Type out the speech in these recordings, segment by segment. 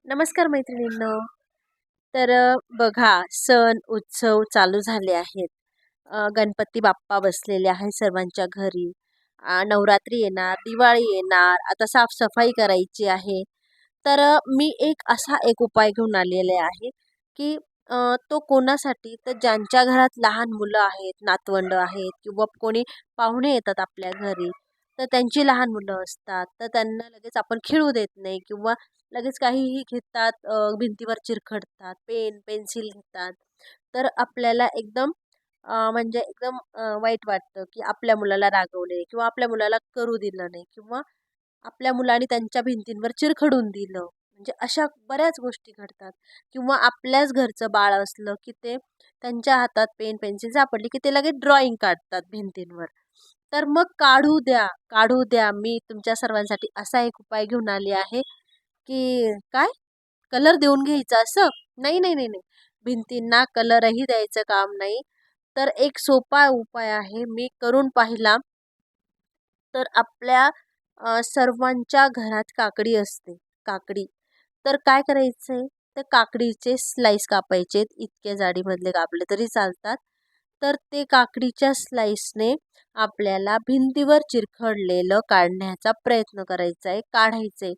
नमस्कार मैत्रिणींनो. बघा, सण उत्सव चालू झाले आहेत. गणपती बाप्पा बसलेले आहे सर्वांच्या घरी. नवरात्री येणार, दिवाळी येणार, आता साफसफाई करायची आहे. मी एक उपाय घेऊन आलेले आहे, की तो कोणासाठी तर ज्यांच्या घरात लहान मुलं आहेत, नातवंड आहेत किंवा कोणी पाहुणे येतात आपल्या घरी, तर त्यांची लहान मुलं असतात, तर त्यांना लगेच आपण खेळू देत नाही किंवा लगेच काहीही घेतात, भिंतीवर चिरखडतात, पेन, पेन्सिल घेतात. तर आपल्याला म्हणजे एकदम वाईट वाटतं, की आपल्या मुलाला रागवले किंवा आपल्या मुलाला करू दिलं नाही किंवा आपल्या मुलाने त्यांच्या भिंतींवर चिरखडून दिलं. म्हणजे अशा बऱ्याच गोष्टी घडतात किंवा आपल्याच घरचं बाळ असलं, की ते त्यांच्या हातात पेन, पेन्सिल सापडली, की ते लगेच ड्रॉइंग काढतात भिंतींवर. तर मग काढू द्या, काढू द्या. मी तुमच्या सर्वांसाठी असा एक उपाय घेऊन आली आहे, की काय? कलर देऊन घ्यायचा असं? नाही, नाही, नाही, नाही. भिंतींना कलरही द्यायचं काम नाही. तर एक सोपा उपाय आहे. मी करून पाहिला. तर आपल्या सर्वांच्या घरात काकडी असते. काकडी. तर काय करायचंय? तर काकडीचे स्लाइस कापायचेत. इतक्या जाडीमधले कापले तरी चालतात. तर ते काकडीच्या स्लाइसने आपल्याला भिंतीवर चिरखडलेलं काढण्याचा प्रयत्न करायचा आहे, काढायचंय.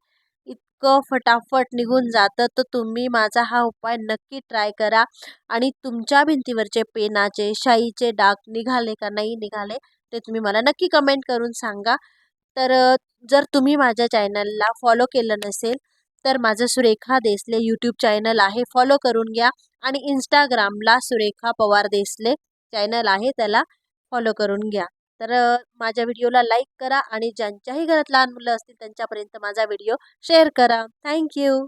इतकं फटाफट निघून जातं, तर तुम्ही माझा हा उपाय नक्की ट्राय करा आणि तुमच्या भिंतीवरचे पेनाचे, शाईचे डाग निघाले का नाही निघाले, ते तुम्ही मला नक्की कमेंट करून सांगा. जर तुम्ही माझ्या चॅनलला फॉलो केलं नसेल, तर माझं सुरेखा देसले यूट्यूब चॅनल आहे, फॉलो करून घ्या आणि Instagramला सुरेखा पवार देसले चॅनल आहे, त्याला फॉलो करून घ्या. माझ्या व्हिडिओला लाईक करा आणि ज्यांच्याही घरात लहान मुलं असतील त्यांच्यापर्यंत माझा व्हिडिओ शेअर करा. Thank you.